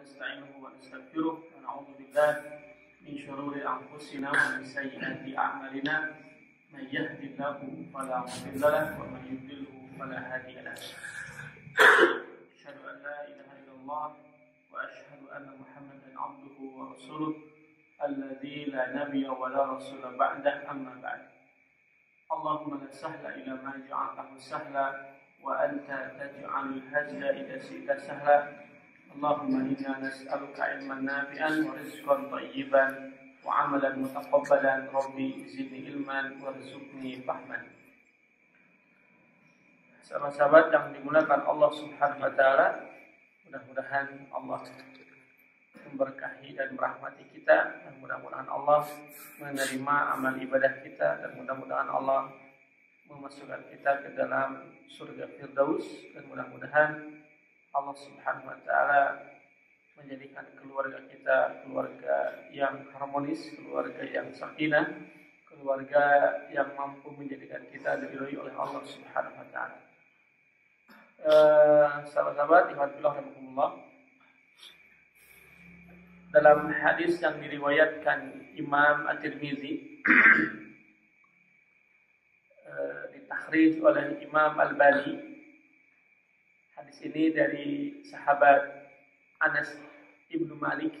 ونستعينه ونستغفره ونعوذ بالله من شرور أنفسنا ومن سيئات أعمالنا من يهد الله فلا مضل له ومن يضلل فلا هادي له أشهد أن لا إله إلا الله وأشهد أن محمدا عبده ورسوله الذي لا نبي ولا رسول بعده أما بعد اللهم لا سهل إلا ما جعلته سهلا وأنت تجعل الحزن إذا شئت سهلا اللهم إنا نسألك علما نافعا ورزقا طيبا وعملا متقبلا ربي زدني علما وارزقني فهما. Sahabat-sahabat yang dimuliakan Allah Subhanahu wa taala, mudah-mudahan Allah memberkahi dan merahmati kita, dan mudah-mudahan Allah menerima amal ibadah kita, dan mudah-mudahan Allah memasukkan kita ke dalam surga Firdaus, dan mudah-mudahan Allah Subhanahu wa taala menjadikan keluarga kita keluarga yang harmonis, keluarga yang sakinah, keluarga yang mampu menjadikan kita diridhoi oleh Allah Subhanahu wa taala. Sahabat-sahabat, ihwatillah rahimakumullah. Dalam hadis yang diriwayatkan Imam At-Tirmizi ditakhrij oleh Imam Al-Albani, hadis ini dari sahabat Anas ibnu Malik.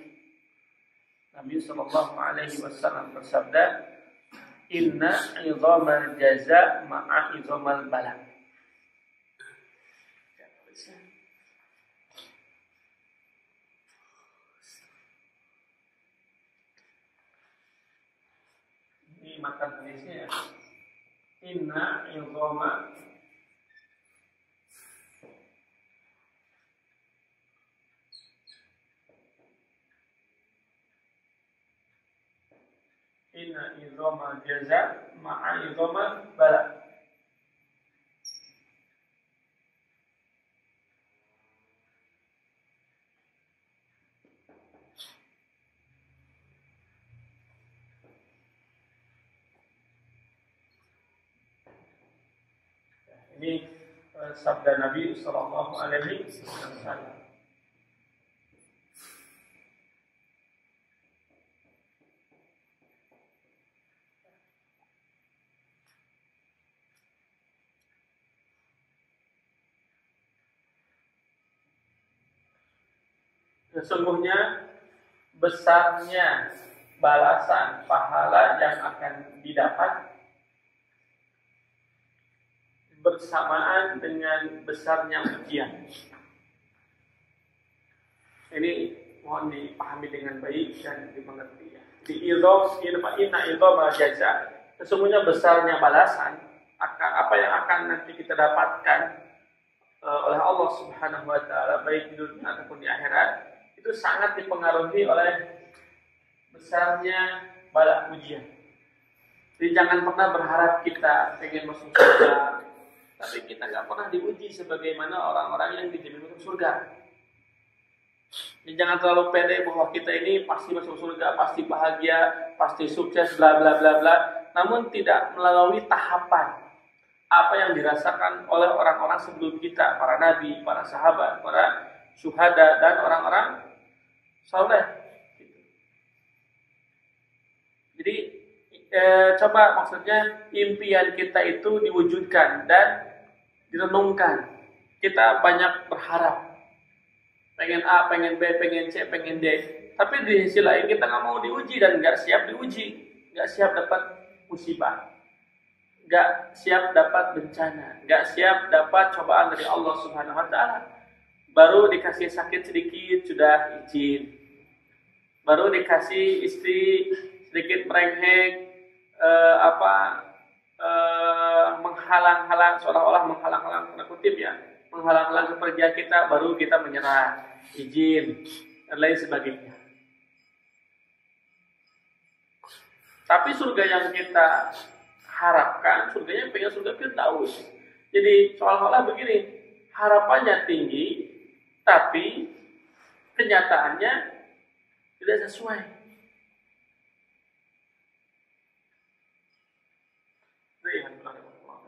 Nabi sallallahu alaihi wasallam bersabda, "Inna 'idhamal jaza ma'a 'idhamal bala." Ini matan hadisnya ya. Inna 'idhama Inna idhama jaza ma'a idhama bala. Ini sabda Nabi sallallahu alaihi wasallam. Sesungguhnya besarnya balasan pahala yang akan didapat bersamaan dengan besarnya ujian. Ini mohon dipahami dengan baik dan dimengerti ya. Inna idhama jaza, sesungguhnya besarnya balasan apa yang akan nanti kita dapatkan oleh Allah Subhanahu wa taala baik di dunia ataupun di akhirat, itu sangat dipengaruhi oleh besarnya bala ujian. Jadi jangan pernah berharap kita pengen masuk surga, tapi kita nggak pernah diuji sebagaimana orang-orang yang dijamin masuk surga. Jadi jangan terlalu pede bahwa kita ini pasti masuk surga, pasti bahagia, pasti sukses, bla bla bla bla. Namun tidak melalui tahapan apa yang dirasakan oleh orang-orang sebelum kita, para nabi, para sahabat, para syuhada, dan orang-orang saleh. Jadi coba maksudnya impian kita itu diwujudkan dan direnungkan. Kita banyak berharap, pengen A, pengen B, pengen C, pengen D. Tapi di sisi lain kita nggak mau diuji dan nggak siap diuji, nggak siap dapat musibah, nggak siap dapat bencana, nggak siap dapat cobaan dari Allah Subhanahu wa taala. Baru dikasih sakit sedikit sudah izin, baru dikasih istri sedikit merengek, menghalang-halang, seolah-olah menghalang-halang, tanda kutip ya, menghalang-halang kepergian kita, baru kita menyerah, izin, dan lain sebagainya. Tapi surga yang kita harapkan, surganya pengen surga Firdaus. Jadi seolah-olah begini, harapannya tinggi, tapi kenyataannya tidak sesuai.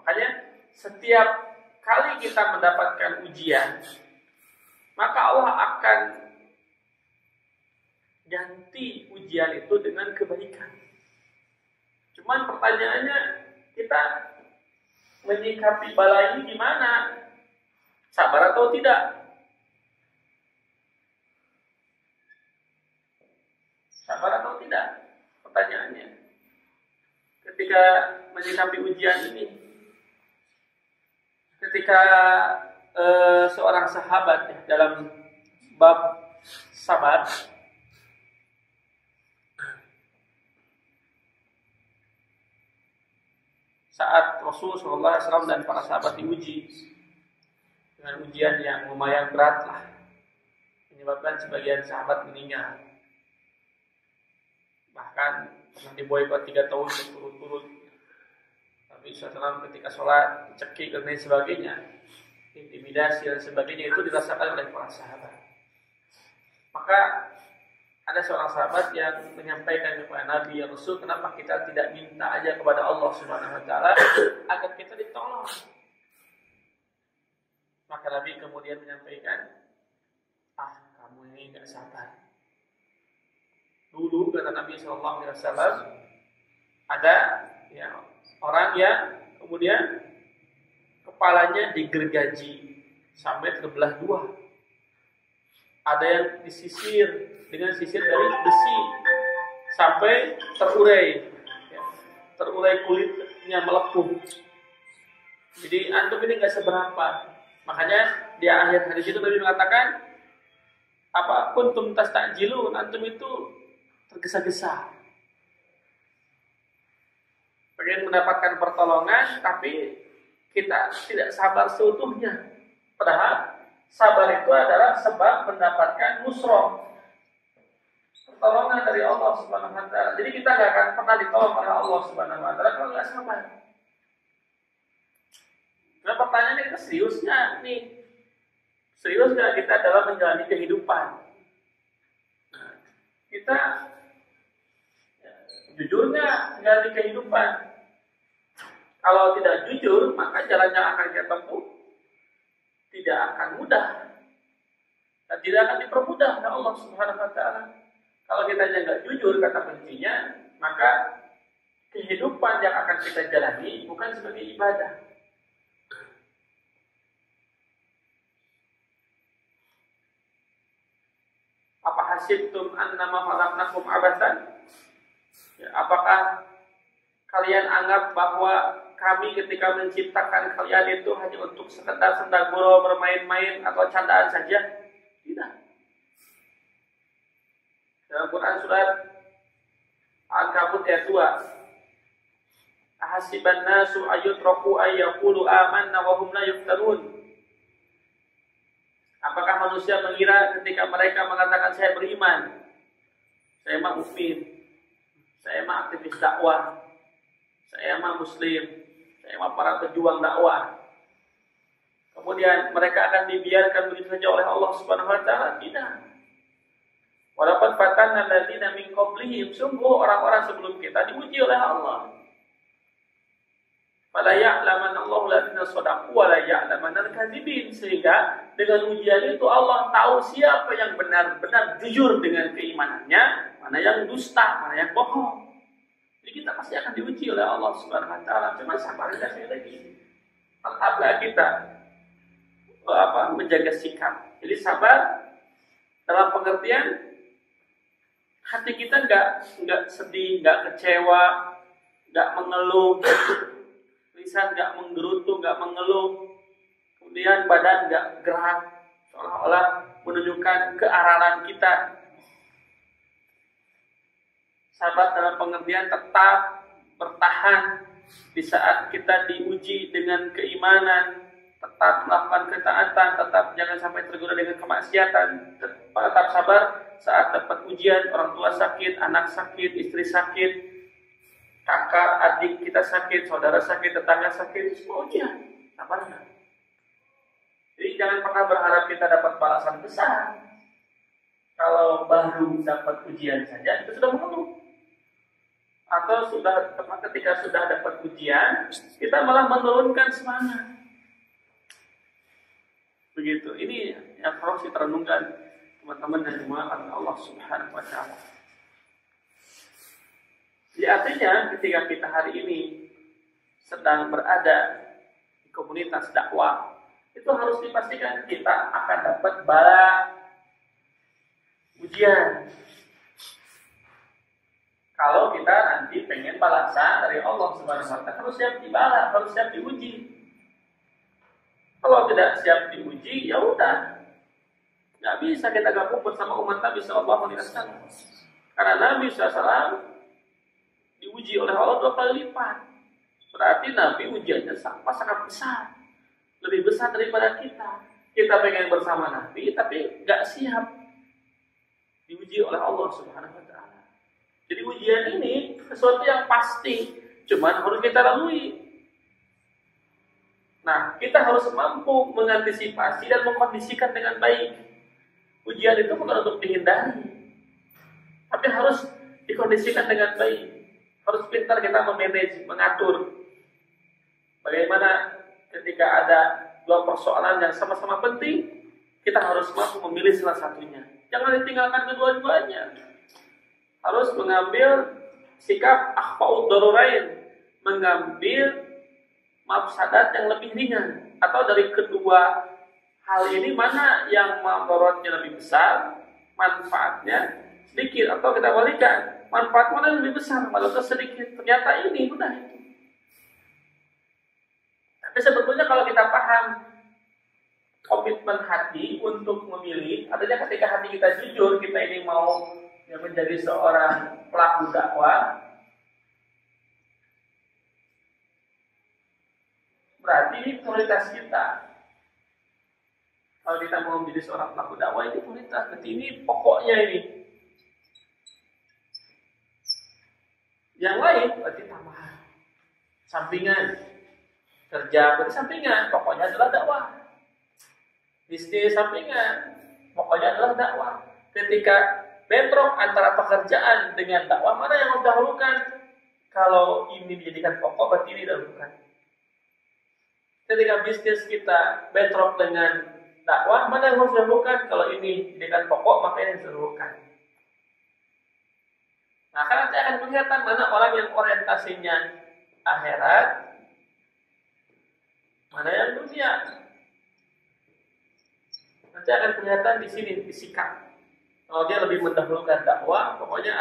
Makanya setiap kali kita mendapatkan ujian, maka Allah akan mengganti ujian itu dengan kebaikan. Cuman pertanyaannya, kita menyikapi bala ini gimana? Sabar atau tidak? Sabar atau tidak? Pertanyaannya. Ketika menyikapi ujian ini, ketika seorang sahabat ya, dalam bab sabar, saat Rasulullah SAW dan para sahabat diuji dengan ujian yang lumayan berat lah, menyebabkan sebagian sahabat meninggal, bahkan pernah diboikot 3 tahun berturut-turut. Tapi SAW ketika sholat dicekik dan lain sebagainya, intimidasi dan sebagainya, itu dirasakan oleh para sahabat. Maka ada seorang sahabat yang menyampaikan kepada Nabi, ya Rasul, kenapa kita tidak minta aja kepada Allah Subhanahu wa taala agar kita ditolong? Maka Nabi kemudian menyampaikan, kamu ini enggak sabar. Dulu kata Nabi SAW, ada ya orang yang kemudian kepalanya digergaji sampai terbelah 2. Ada yang disisir dengan sisir dari besi sampai terurai, ya, terurai kulitnya melepuh. Jadi antum ini nggak seberapa. Makanya di akhir hadis itu Nabi mengatakan, kuntum tastajilun, antum itu tergesa-gesa, pengen mendapatkan pertolongan, tapi kita tidak sabar seutuhnya. Padahal sabar itu adalah sebab mendapatkan nusrah, pertolongan dari Allah Subhanahu wa taala. Jadi kita nggak akan pernah ditolong oleh Allah Subhanahu wa taala kalau nggak sabar. Nah, pertanyaannya, kita serius nggak nih? Serius nggak kita dalam menjalani kehidupan? Nah, kita jujur nggak menjalani kehidupan? Kalau tidak jujur, maka jalan yang akan kita tempuh tidak akan mudah dan tidak akan dipermudah oleh Allah Subhanahu wa taala. Kalau kita nggak jujur, kata kuncinya, maka kehidupan yang akan kita jalani bukan sebagai ibadah. Apa hasibtum annama khalaqnakum abatsan? Ya, apakah kalian anggap bahwa kami ketika menciptakan kalian itu hanya untuk sekedar senda gurau, bermain-main atau candaan saja? Tidak. Dalam Quran surat Al-Ankabut ayat 2, ahasiban nasu ayyutraku ayyaqulu amanna wa hum la yuftanun. Apakah manusia mengira ketika mereka mengatakan saya beriman, saya mah mukmin, saya mah aktivis dakwah, saya mah muslim, saya mah para pejuang dakwah, kemudian mereka akan dibiarkan begitu saja oleh Allah Subhanahu wa taala? Tidak. Walaupun fatanna alladziina min qablihim, sungguh orang-orang sebelum kita diuji oleh Allah. Fala ya'lamanna Allahu alladziina shadaqu wa la ya'lamanna al-kadzibin. Sehingga dengan ujian itu Allah tahu siapa yang benar-benar jujur dengan keimanannya, mana yang dusta, mana yang bohong. Jadi kita pasti akan diuji oleh Allah Subhanahu wa taala. Cuma sabar saja lagi. Tetaplah kita menjaga sikap. Jadi sabar dalam pengertian hati kita nggak sedih, nggak kecewa, nggak mengeluh, lisan nggak menggerutu, nggak mengeluh, kemudian badan nggak gerak, seolah-olah menunjukkan kearalan kita. Sabar dalam pengertian tetap bertahan di saat kita diuji dengan keimanan, tetap melakukan ketaatan, tetap jangan sampai tergoda dengan kemaksiatan, tetap sabar saat dapat ujian, orang tua sakit, anak sakit, istri sakit, kakak, adik kita sakit, saudara sakit, tetangga sakit, itu semua ujian. Sabarnya. Jadi jangan pernah berharap kita dapat balasan besar. Kalau baru dapat ujian saja, kita sudah mengeluh. Atau ketika sudah dapat ujian, kita malah menurunkan semangat. Begitu. Ini yang harus kita renungkan teman-teman dan dimuliakan Allah Subhanahu wa taala. Ya, artinya ketika kita hari ini sedang berada di komunitas dakwah, itu harus dipastikan kita akan dapat bala ujian. Kalau kita nanti pengen balasan dari Allah Subhanahu wa Ta'ala, harus siap dibalas, harus siap diuji. Kalau tidak siap diuji, ya udah, nggak bisa kita gabung bersama umat Nabi Sallallahu Alaihi Wasallam. Karena Nabi SAW diuji oleh Allah 2 kali lipat. Berarti Nabi ujiannya sangat besar, lebih besar daripada kita. Kita pengen bersama Nabi, tapi nggak siap diuji oleh Allah Subhanahu Wa Ta'ala. Jadi ujian ini sesuatu yang pasti, cuman harus kita lalui. Nah, kita harus mampu mengantisipasi dan mengkondisikan dengan baik. Ujian itu bukan untuk dihindari, tapi harus dikondisikan dengan baik. Harus pintar kita memanage, mengatur. Bagaimana ketika ada 2 persoalan yang sama-sama penting, kita harus mampu memilih salah satunya. Jangan ditinggalkan kedua-duanya. Harus mengambil sikap akhfaud darurain, mengambil mafsadat yang lebih ringan. Atau dari kedua hal ini mana yang mudaratnya lebih besar, manfaatnya sedikit, atau kita balikan, manfaat mana yang lebih besar, mudaratnya sedikit. Ternyata ini udah itu. Tapi sebetulnya kalau kita paham komitmen hati untuk memilih, artinya ketika hati kita jujur, kita ini mau menjadi seorang pelaku dakwah, berarti ini prioritas kita. Kalau kita mau menjadi seorang pelaku dakwah, ini prioritas. Berarti ini pokoknya ini. Yang lain berarti tambahan, sampingan. Kerja berarti sampingan, pokoknya adalah dakwah. Bisnis sampingan, pokoknya adalah dakwah. Ketika bentrok antara pekerjaan dengan dakwah, mana yang mendahulukan? Kalau ini dijadikan pokok, berarti ini didahulukan. Ketika bisnis kita bentrok dengan dakwah, mana yang harus didahulukan? Kalau ini dijadikan pokok, maka ini didahulukan. Nah, kan nanti akan kelihatan mana orang yang orientasinya akhirat, mana yang dunia. Nanti akan kelihatan di sini, di sikap. Kalau dia lebih mendahulukan dakwah, pokoknya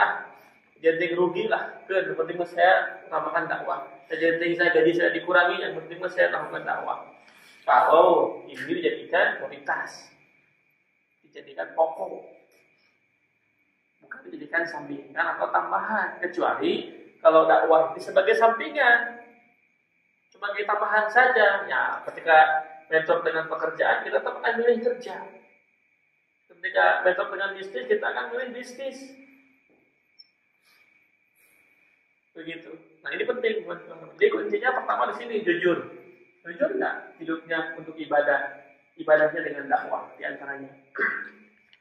jadi rugi lah. Yang penting saya utamakan dakwah. Jadi saya gaji saya dikurangi, yang penting saya lakukan dakwah. Kalau ini dijadikan prioritas, dijadikan pokok, bukan dijadikan sampingan atau tambahan. Kecuali kalau dakwah ini sebagai sampingan, sebagai tambahan saja. Ya, ketika bentrok dengan pekerjaan, kita tetap akan milih kerja. Ketika bentrok dengan bisnis, kita akan milih bisnis. Begitu. Nah, ini penting. Jadi kuncinya pertama di sini jujur. Jujur nggak hidupnya untuk ibadah, ibadahnya dengan dakwah di antaranya.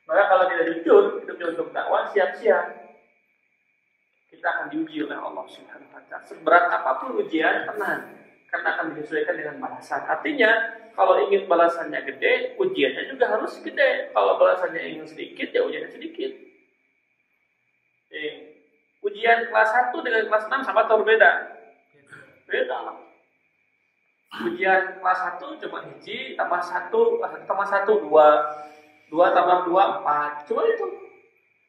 Maka kalau tidak jujur hidupnya untuk dakwah, siap-siap kita akan diuji oleh Allah Subhanahu Wa Taala. Seberat apapun ujian, tenang, karena akan disesuaikan dengan balasan. Artinya, kalau ingin balasannya gede, ujiannya juga harus gede. Kalau balasannya ingin sedikit, ya ujiannya sedikit. Ujian kelas 1 dengan kelas 6 sama atau berbeda? Beda lah. Ujian kelas 1 cuma hiji tambah 1, kelas 1 tambah 1, 2 tambah 2, 4. Cuma itu.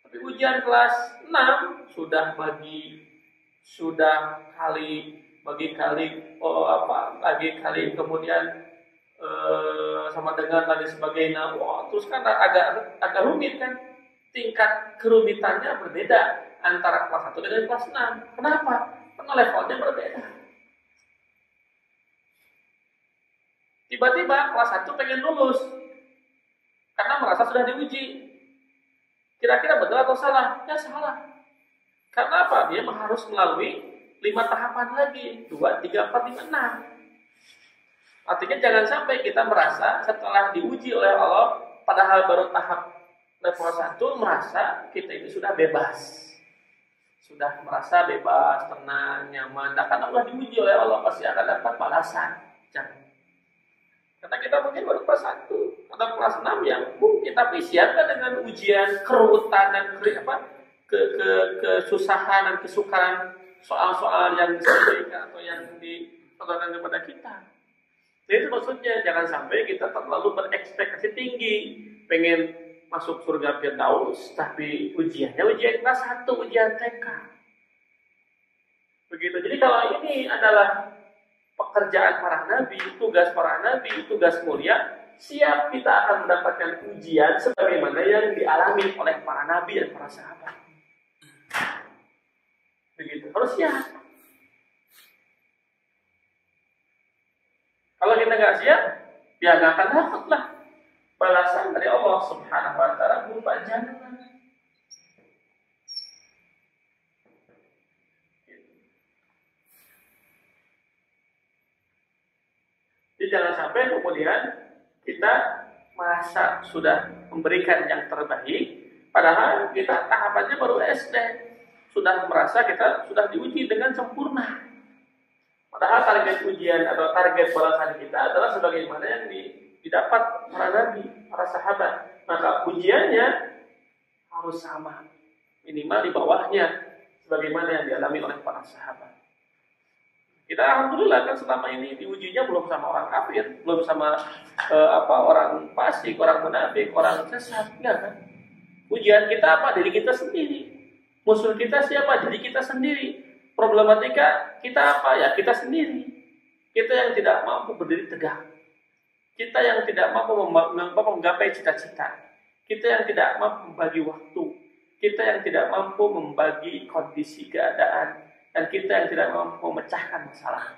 Tapi ujian kelas 6 sudah kali kemudian sama dengan tadi sebagainya. Wah, terus kan agak rumit kan? Tingkat kerumitannya berbeda antara kelas 1 dengan kelas 6. Kenapa? Karena levelnya berbeda. Tiba-tiba kelas 1 pengen lulus karena merasa sudah diuji. Kira-kira betul atau salah? Ya salah. Karena apa? Dia harus melalui 5 tahapan lagi. 2, 3, 4, 5, 6. Artinya jangan sampai kita merasa setelah diuji oleh Allah, padahal baru tahap level 1, merasa kita ini sudah bebas. Sudah merasa bebas, tenang, nyaman. Nah, karena Allah diuji oleh Allah, pasti akan dapat balasan. Jangan. Karena kita mungkin baru kelas 1 atau kelas 6 yang mungkin, tapi siapkan dengan ujian, kerutan dan kesusahan dan kesukaran soal-soal yang disampaikan atau yang disampaikan kepada kita. Jadi itu maksudnya jangan sampai kita terlalu berekspektasi tinggi, pengen masuk surga Firdaus, tapi ujiannya ujian kelas 1, ujian TK. Begitu. Jadi kalau ini adalah pekerjaan para nabi, tugas mulia, siap kita akan mendapatkan ujian sebagaimana yang dialami oleh para nabi dan para sahabat. Begitu. Harus siap. Kalau kita nggak siap, ya nggak akan dapatlah balasan dari Allah Subhanahu Wa Taala berupa jannah. Jadi jangan sampai kemudian kita merasa sudah memberikan yang terbaik, padahal kita tahapannya baru SD, sudah merasa kita sudah diuji dengan sempurna. Padahal target ujian atau target balasan kita adalah sebagaimana yang didapat para nabi, para sahabat. Maka ujiannya harus sama, minimal di bawahnya sebagaimana yang dialami oleh para sahabat. Kita alhamdulillah kan selama ini diujinya belum sama orang kafir, belum sama orang fasik, orang munafik, orang sesat, enggak kan? Ujian kita apa? Diri kita sendiri. Musuh kita siapa? Diri kita sendiri. Problematika kita apa? Ya kita sendiri. Kita yang tidak mampu berdiri tegak. Kita yang tidak mampu menggapai cita-cita. Kita yang tidak mampu membagi waktu. Kita yang tidak mampu membagi kondisi keadaan. Dan kita yang tidak mampu memecahkan masalah.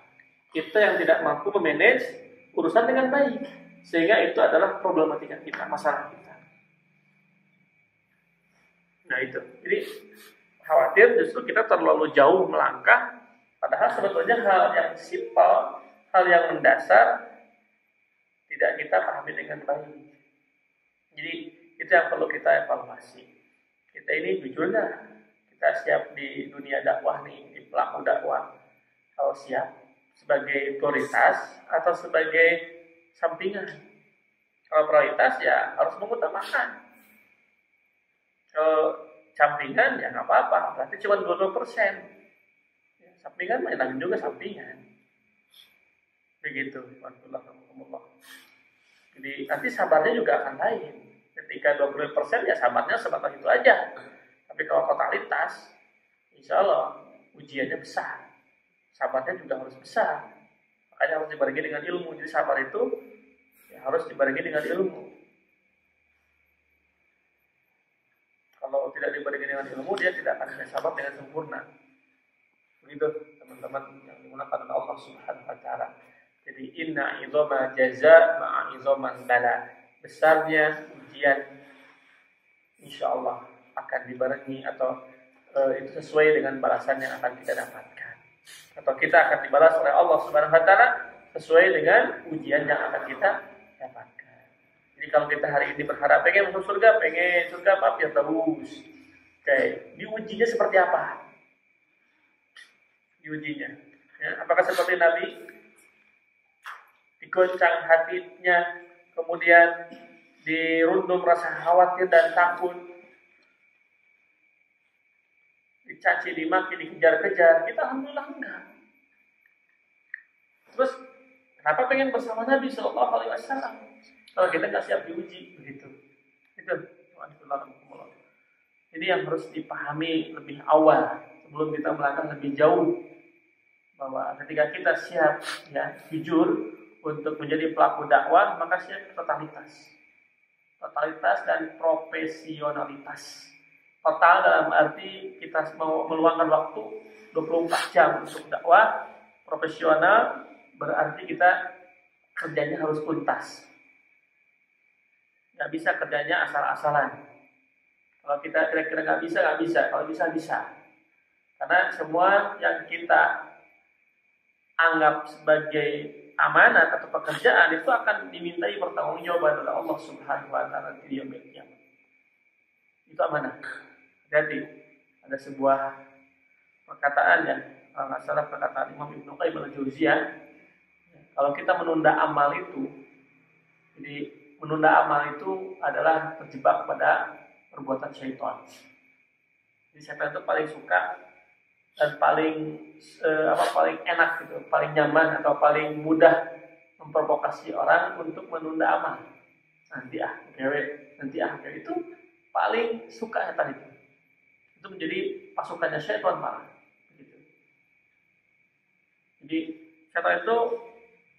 Kita yang tidak mampu memanage urusan dengan baik. Sehingga itu adalah problematika kita, masalah kita. Nah itu. Jadi khawatir justru kita terlalu jauh melangkah, padahal sebetulnya hal yang simpel, hal yang mendasar tidak kita pahami dengan baik. Jadi itu yang perlu kita evaluasi. Kita ini jujurnya kita siap di dunia dakwah nih, di pelaku dakwah. Kalau siap sebagai prioritas atau sebagai sampingan. Kalau prioritas ya harus mengutamakan. Kalau sampingan ya nggak apa-apa, berarti cuma 20%. Ya, sampingan enak juga sampingan. Begitu, Alhamdulillah. Jadi nanti sabarnya juga akan lain. Ketika 20% ya sabarnya sebatas itu aja. Tapi kalau totalitas, insya Allah ujiannya besar. Sabarnya juga harus besar. Makanya harus dibarengi dengan ilmu. Jadi sabar itu ya harus dibarengi dengan ilmu. Kalau tidak dibarengi dengan ilmu, dia tidak akan bisa sabar dengan sempurna. Begitu teman-teman yang dimulakan oleh Allah Subhanahu Wa Taala. Jadi inna izoma jaza ma'a izoman bala. Besarnya ujian, insya Allah akan dibarengi atau itu sesuai dengan balasan yang akan kita dapatkan. Atau kita akan dibalas oleh Allah Subhanahu Wa Taala sesuai dengan ujian yang akan kita dapatkan. Jadi kalau kita hari ini berharap pengen masuk surga, apa? Firdaus. Oke, diujinya seperti apa? Diujinya, ya, apakah seperti Nabi? Digoncang hatinya, kemudian dirundung rasa khawatir dan takut, dicaci, dimaki, dikejar-kejar. Kita alhamdulillah enggak. Terus kenapa pengen bersama Nabi Sallallahu Alaihi Wasallam? Kalau kita nggak siap diuji, begitu. Itu, Alhamdulillah. Jadi yang harus dipahami lebih awal sebelum kita melangkah lebih jauh, bahwa ketika kita siap, ya, jujur untuk menjadi pelaku dakwah, maka siap totalitas dan profesionalitas. Total dalam arti kita mau meluangkan waktu 24 jam untuk dakwah. Profesional berarti kita kerjanya harus tuntas. Nggak bisa kerjanya asal-asalan. Kalau kita kira-kira nggak bisa. Kalau bisa. Karena semua yang kita anggap sebagai amanat atau pekerjaan itu akan dimintai pertanggungjawaban oleh Allah Subhanahu Wa Taala di yaumil qiyamah. Itu amanah. Jadi ada sebuah perkataan yang kalau nggak salah perkataan Imam Ibnu Qayyim al-Jauziyah, kalau kita menunda amal itu, jadi menunda amal itu adalah terjebak pada perbuatan syaitan. Jadi syaitan itu paling suka dan paling enak gitu, paling nyaman atau paling mudah memprovokasi orang untuk menunda amal. Nanti itu paling suka tadi itu menjadi pasukannya syaitan malah. Begitu. Jadi syaitan itu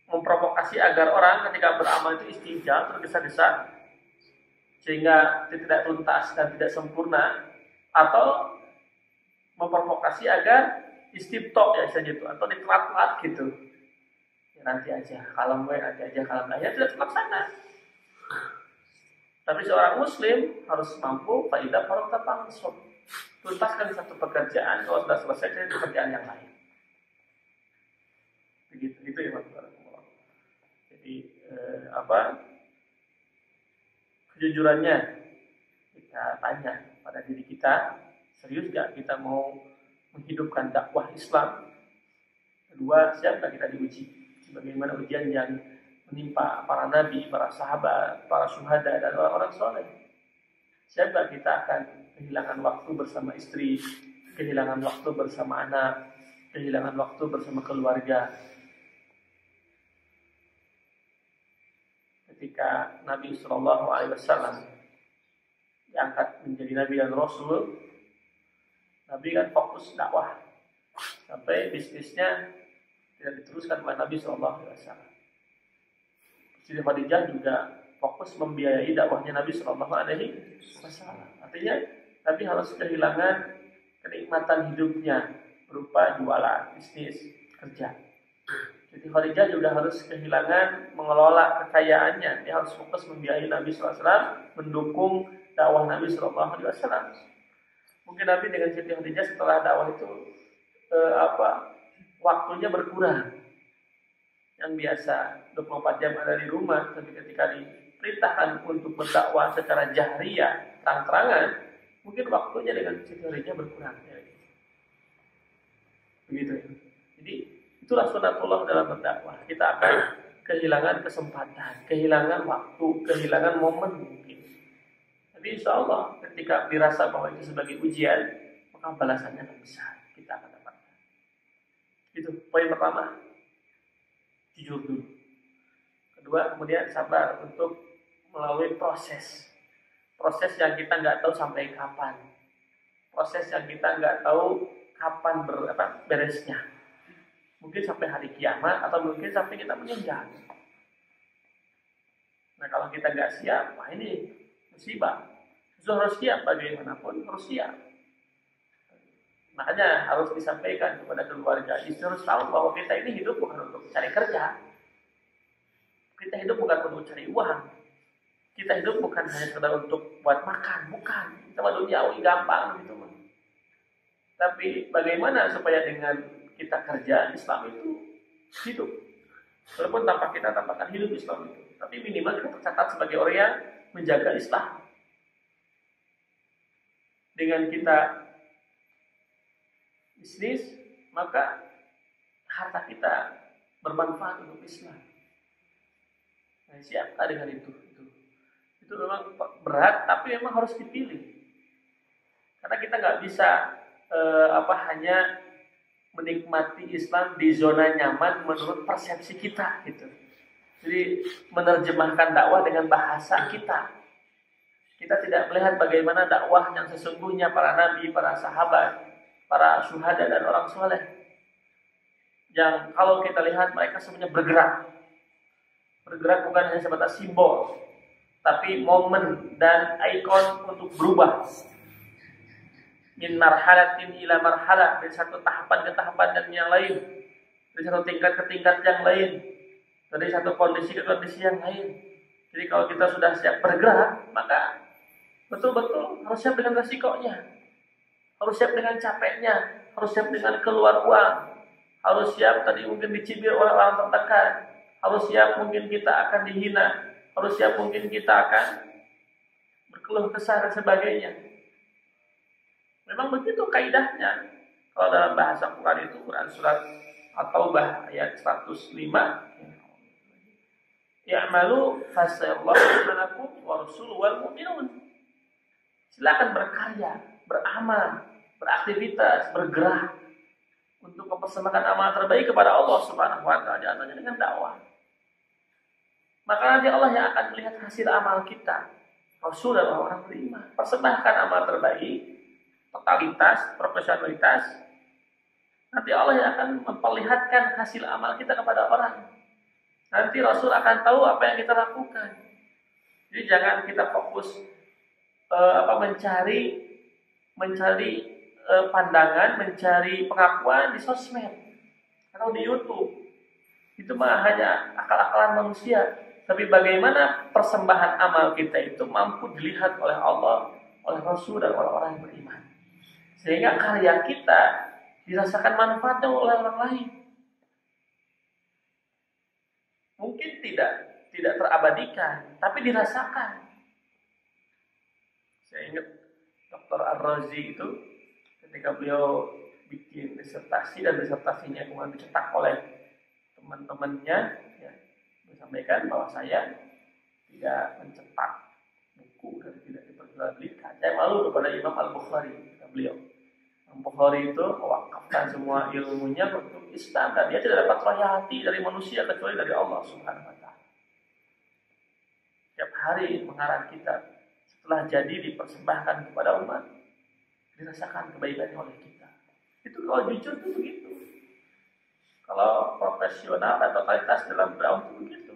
memprovokasi agar orang ketika beramal itu istinja, tergesa-gesa, sehingga tidak tuntas dan tidak sempurna, atau memprovokasi agar istibtok ya saja itu, atau ditelat-telat gitu. Ya, nanti aja, kalau enggak ya tidak terlaksana. Tapi seorang muslim harus mampu faidah faragta fansab, tuntaskan satu pekerjaan, kalau sudah selesai dari pekerjaan yang lain. Begitu itu ya Pak. Jadi kejujurannya kita tanya pada diri kita, serius gak kita mau menghidupkan dakwah Islam? Kedua, siapkah kita diuji? Sebagaimana ujian yang menimpa para nabi, para sahabat, para syuhada dan orang-orang soleh. Siapkah kita akan kehilangan waktu bersama istri, kehilangan waktu bersama anak, kehilangan waktu bersama keluarga. Ketika Nabi SAW diangkat menjadi Nabi dan Rasul, Nabi kan fokus dakwah sampai bisnisnya tidak diteruskan oleh Nabi SAW. Siti Khadijah juga fokus membiayai dakwahnya Nabi SAW. Artinya Nabi harus kehilangan kenikmatan hidupnya berupa jualan, bisnis, kerja. Siti Khadijah juga harus kehilangan mengelola kekayaannya. Dia harus fokus membiayai Nabi SAW, mendukung dakwah Nabi SAW. Mungkin Nabi dengan Siti Khadijah setelah dakwah itu waktunya berkurang. Yang biasa 24 jam ada di rumah, tapi ketika diperintahkan untuk berdakwah secara jahriyah, terang-terangan, mungkin waktunya dengan Siti Khadijah berkurang. Begitu ya. Jadi itulah sunatullah dalam berdakwah. Kita akan kehilangan kesempatan, kehilangan waktu, kehilangan momen mungkin. Tapi insya Allah ketika dirasa bahwa itu sebagai ujian, maka balasannya akan besar. Kita akan dapatkan. Itu poin pertama. Jujur dulu. Kedua, kemudian sabar untuk melalui proses yang kita nggak tahu sampai kapan, proses yang kita nggak tahu kapan beresnya. Mungkin sampai hari kiamat atau mungkin sampai kita meninggal. Nah kalau kita nggak siap, wah ini musibah. Justru harus siap, bagaimanapun harus siap. Makanya harus disampaikan kepada keluarga, istri harus tahu bahwa kita ini hidup bukan untuk cari kerja. Kita hidup bukan untuk cari uang. Kita hidup bukan hanya sekedar untuk buat makan, bukan. Kita duniawi gampang gitu. Tapi bagaimana supaya dengan kita kerja, Islam itu hidup. Walaupun tanpa kita tampakkan hidup Islam itu, tapi minimal kita tercatat sebagai orang yang menjaga Islam. Dengan kita bisnis, maka harta kita bermanfaat untuk Islam. Nah, siapkah dengan itu? Itu memang berat, tapi memang harus dipilih. Karena kita nggak bisa hanya menikmati Islam di zona nyaman menurut persepsi kita gitu. Jadi menerjemahkan dakwah dengan bahasa kita. Kita tidak melihat bagaimana dakwah yang sesungguhnya para nabi, para sahabat, para syuhada dan orang soleh. Yang kalau kita lihat mereka sebenarnya bergerak bukan hanya sebatas simbol, tapi momen dan ikon untuk berubah. Min marhalatin ila marhalah, dari satu tahapan ke tahapan dan yang lain, dari satu tingkat ke tingkat yang lain, dari satu kondisi ke kondisi yang lain. Jadi kalau kita sudah siap bergerak, maka betul-betul harus siap dengan resikonya, harus siap dengan capeknya, harus siap dengan keluar uang, harus siap tadi mungkin dicibir oleh orang terdekat, harus siap mungkin kita akan dihina, harus siap mungkin kita akan berkeluh kesah dan sebagainya. Memang begitu kaidahnya. Kalau dalam bahasa Quran itu, Quran surat At-Taubah ayat 105. Ya'malu fasayallahu lakum wa rasuluhu wal mu'minun. Silakan berkarya, beramal, beraktivitas, bergerak. untuk mempersembahkan amal terbaik kepada Allah Subhanahu wa taala, antaranya dengan dakwah. Maka nanti Allah yang akan melihat hasil amal kita. Rasul dan orang beriman, persembahkan amal terbaik, totalitas, profesionalitas. Nanti Allah yang akan memperlihatkan hasil amal kita kepada orang. Nanti Rasul akan tahu apa yang kita lakukan. Jadi jangan kita fokus mencari pandangan, mencari pengakuan di sosmed atau di YouTube. Itu mah hanya akal-akalan manusia. Tapi bagaimana persembahan amal kita itu mampu dilihat oleh Allah, oleh Rasul dan orang-orang yang beriman. Sehingga karya kita dirasakan manfaatnya oleh orang lain. Mungkin tidak terabadikan, tapi dirasakan. Saya ingat Dr. Ar-Razi itu ketika beliau bikin disertasi dan disertasinya kemudian dicetak oleh teman-temannya, ya, sampaikan bahwa saya tidak mencetak buku dan tidak diperjualbelikan. Saya malu kepada Imam Al-Bukhari, kata beliau. Imam Bukhari itu mewakafkan semua ilmunya untuk Islam dan dia tidak dapat royalti dari manusia kecuali dari Allah Subhanahu wa taala. Setiap hari mengarang kitab setelah jadi dipersembahkan kepada umat, dirasakan kebaikannya oleh kita. Itu kalau jujur itu begitu. Kalau profesional atau totalitas dalam berdakwah itu begitu.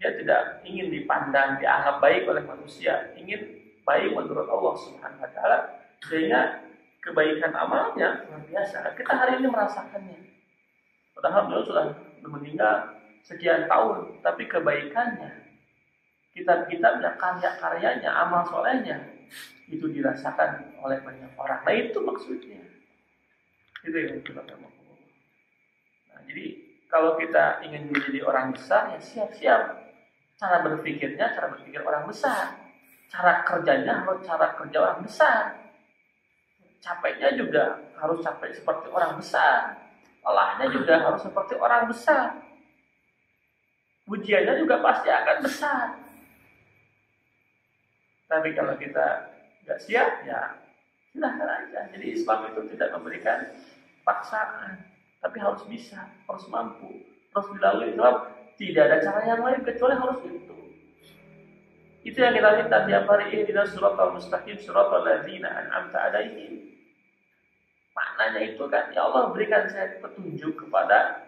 Dia tidak ingin dipandang, dianggap baik oleh manusia, ingin baik menurut Allah Subhanahu wa taala, sehingga kebaikan amalnya luar biasa. Kita hari ini merasakannya. Padahal beliau sudah meninggal sekian tahun, tapi kebaikannya, kitab-kitabnya, karya-karyanya, amal solehnya itu dirasakan oleh banyak orang. Nah itu maksudnya. Itu yang kita mau. Nah, jadi kalau kita ingin menjadi orang besar, ya siap-siap. Cara berpikir orang besar. Cara kerjanya harus cara kerja orang besar. Capeknya juga harus capek seperti orang besar. Lelahnya juga harus seperti orang besar. Ujiannya juga pasti akan besar. Tapi kalau kita nggak siap, ya silahkan aja. Jadi Islam itu tidak memberikan paksaan, tapi harus bisa, harus mampu, harus dilalui. Sebab tidak ada cara yang lain kecuali harus itu. Itu yang kita minta tiap hari, ihdinas siratal mustaqim siratal ladzina an'amta 'alaihim. Maknanya itu kan, ya Allah berikan saya petunjuk kepada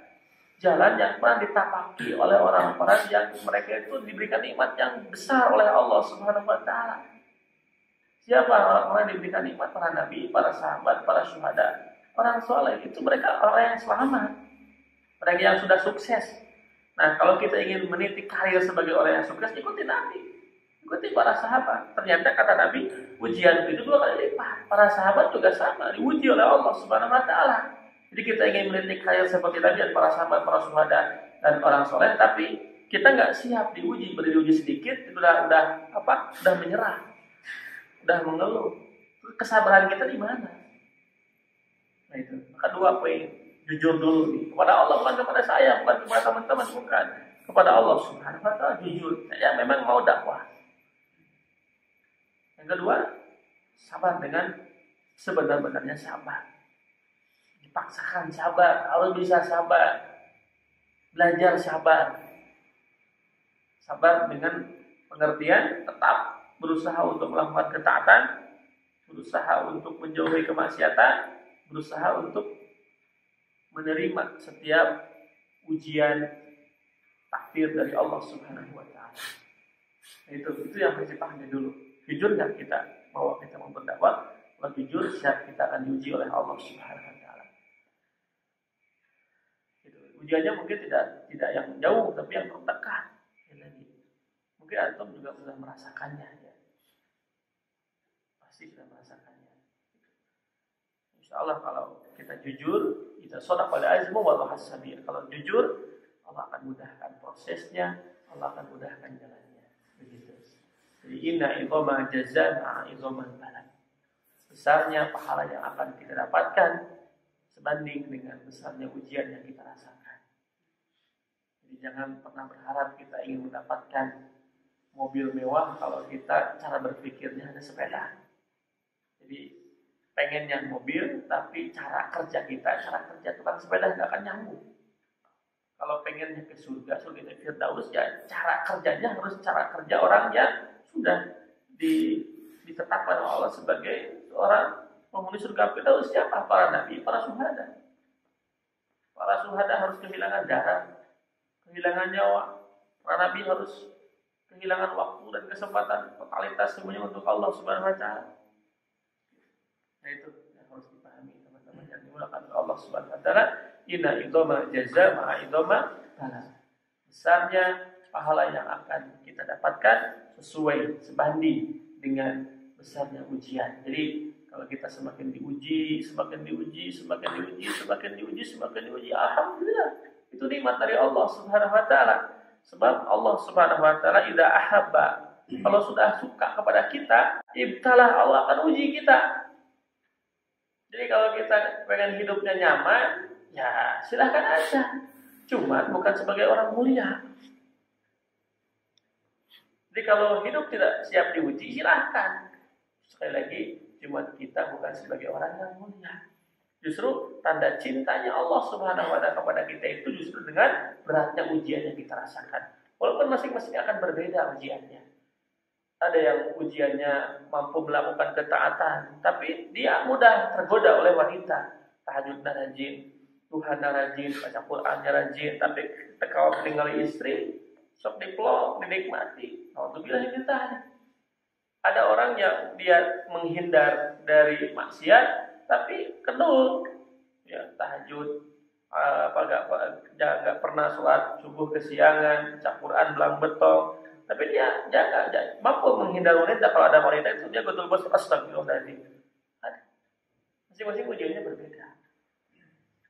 jalan yang pernah ditapaki oleh orang-orang yang mereka itu diberikan nikmat yang besar oleh Allah Subhanahu wa taala. Siapa orang-orang yang diberikan nikmat? Para nabi, para sahabat, para syuhada, orang soleh. Itu mereka orang yang selamat, mereka yang sudah sukses. Nah, kalau kita ingin meniti karir sebagai orang yang sukses, ikuti Nabi, ikuti para sahabat. Ternyata kata Nabi, ujian itu 2 kali lipat. Para sahabat juga sama, diuji oleh Allah Subhanahu wa taala. Jadi kita ingin meniti karir seperti Nabi dan para sahabat, para syuhada dan orang soleh, tapi kita nggak siap diuji, baru diuji sedikit itu udah menyerah, udah mengeluh. Kesabaran kita di mana? Nah itu. Maka 2 poin. Jujur dulu nih, kepada Allah, bukan kepada saya, bukan kepada teman-teman, bukan kepada Allah Subhanahu wa taala. Jujur, saya memang mau dakwah. Yang kedua, sabar dengan sebenar-benarnya sabar. Dipaksakan sabar, harus bisa sabar. Belajar sabar. Sabar dengan pengertian tetap berusaha untuk melakukan ketaatan, berusaha untuk menjauhi kemaksiatan, berusaha untuk menerima setiap ujian takdir dari Allah Subhanahu wa taala. Itu yang prinsipnya dulu. Jujur nggak kita bahwa kita mau berdakwah? Kalau jujur, siap kita akan diuji oleh Allah Subhanahu wa taala. Ujiannya mungkin tidak yang jauh, tapi yang terdekat. Mungkin antum juga sudah merasakannya, ya. Pasti sudah merasakannya. Insya Allah kalau kita jujur, kita shadaqal azmu wal hasabir. Kalau jujur, Allah akan mudahkan prosesnya, Allah akan mudahkan jalannya. Begitu. Jadi inna idhama jazaa ma'a idhamil balad. Besarnya pahala yang akan kita dapatkan sebanding dengan besarnya ujian yang kita rasakan. Jadi jangan pernah berharap kita ingin mendapatkan mobil mewah kalau kita cara berpikirnya hanya sepeda. Jadi pengennya mobil, tapi cara kerja tukang sepeda nggak akan nyambung. Kalau pengennya ke surga Firdaus, ya cara kerjanya harus cara kerja orang yang sudah ditetapkan oleh Allah sebagai seorang penghuni surga Firdaus. Siapa? Para nabi, para syuhada. Para syuhada harus kehilangan darah, kehilangan nyawa. Para nabi harus kehilangan waktu dan kesempatan, totalitas semuanya untuk Allah Subhanahu wa taala. Nah, itu yang harus dipahami teman-teman yang dimulakan oleh Allah Subhanahu wa taala. Inna idoma jaza ma'a idoma bala. Besarnya pahala yang akan kita dapatkan sesuai sebanding dengan besarnya ujian. Jadi kalau kita semakin diuji, alhamdulillah, itu nikmat dari Allah Subhanahu wa taala. Sebab Allah Subhanahu wa taala idza ahabba, kalau sudah suka kepada kita, ibtalah, Allah akan uji kita. Jadi kalau kita pengen hidupnya nyaman, ya silahkan aja. Cuma bukan sebagai orang mulia. Jadi kalau hidup tidak siap diuji, silahkan. Sekali lagi, cuma kita bukan sebagai orang yang mulia. Justru tanda cintanya Allah Subhanahu wa taala kepada kita itu justru dengan beratnya ujian yang kita rasakan. Walaupun masing-masing akan berbeda ujiannya. Ada yang ujiannya mampu melakukan ketaatan, tapi dia mudah tergoda oleh wanita. Tahajudnya rajin, Tuhannya rajin, baca Qur'annya rajin, tapi kalau tinggal istri, sok diplok, dinikmati. Alhamdulillah kita. Ada orang yang dia menghindar dari maksiat, tapi kendul, ya tahajud, gak pernah sholat subuh kesiangan, baca Quran belang betong, tapi dia jaga mampu menghindar wanita. Kalau ada wanita itu dia betul betul astagfirullahaladzim. Masing-masing ujiannya berbeda.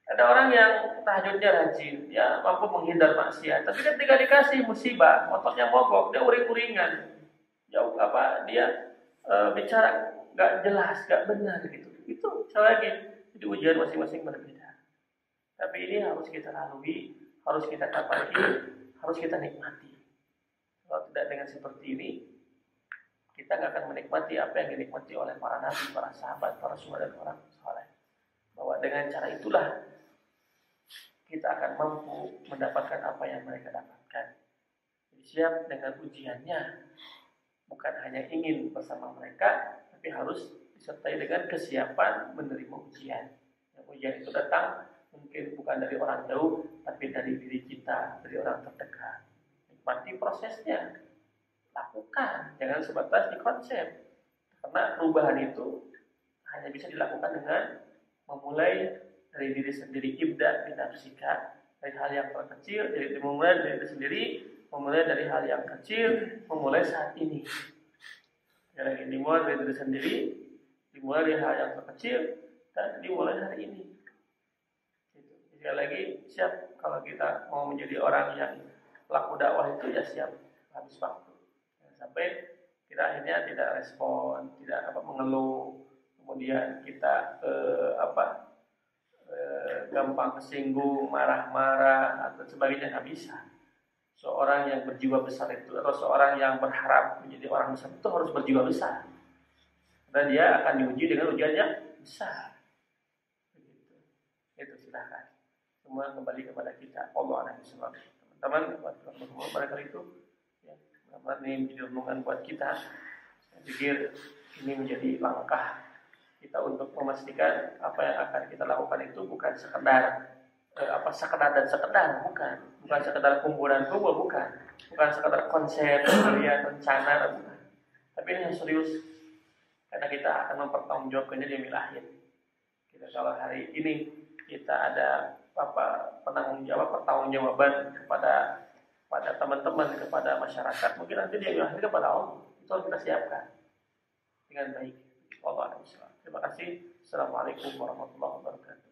Ada orang yang tahajudnya rajin, ya mampu menghindar maksiat, tapi ketika dikasih musibah, motornya mogok, dia uring-uringan, dia bicara gak jelas, gak benar gitu. Itu sekali lagi, jadi ujian masing-masing berbeda. Tapi ini harus kita lalui, harus kita dapati, harus kita nikmati. Kalau tidak dengan seperti ini, kita gak akan menikmati apa yang dinikmati oleh para nabi, para sahabat, para syuhada dan orang saleh. Bahwa dengan cara itulah kita akan mampu mendapatkan apa yang mereka dapatkan. Jadi siap dengan ujiannya, bukan hanya ingin bersama mereka, tapi harus disertai dengan kesiapan menerima ujian. Yang ujian itu datang mungkin bukan dari orang jauh, tapi dari diri kita, dari orang terdekat. Nikmati prosesnya, lakukan, jangan sebatas di konsep. Karena perubahan itu hanya bisa dilakukan dengan memulai dari diri sendiri, ibda binafsika, dari hal yang terkecil, dimulai dari diri sendiri, memulai dari hal yang kecil, memulai saat ini. Yang ini dimulai dari diri sendiri, dimulai dari hal yang terkecil, dan dimulai hari ini. Sekali lagi, siap kalau kita mau menjadi orang yang pelaku dakwah itu, ya siap habis waktu. Sampai kita akhirnya tidak respon, tidak mengeluh, kemudian kita gampang kesinggung, marah-marah atau sebagainya, nggak bisa. Seorang yang berjiwa besar itu, atau seorang yang berharap menjadi orang besar itu harus berjiwa besar, dan dia akan diuji dengan ujian yang besar. Itu silahkan. Semua kembali kepada kita. Allah a'lam bishawab. Teman-teman, buat mereka itu, ya, ini menjadi renungan buat kita. Saya pikir ini menjadi langkah kita untuk memastikan apa yang akan kita lakukan itu bukan sekedar sekedar, bukan sekedar kumpul, bukan sekedar konsep, rencana, bukan. Tapi ini yang serius, karena kita akan mempertanggungjawabkannya di akhir. Kita kalau hari ini kita ada pertanggungjawaban kepada teman-teman, kepada masyarakat, mungkin nanti di akhir kepada Allah. Itu harus kita siapkan dengan baik. Allah a'lam. Terima kasih. Assalamualaikum warahmatullahi wabarakatuh.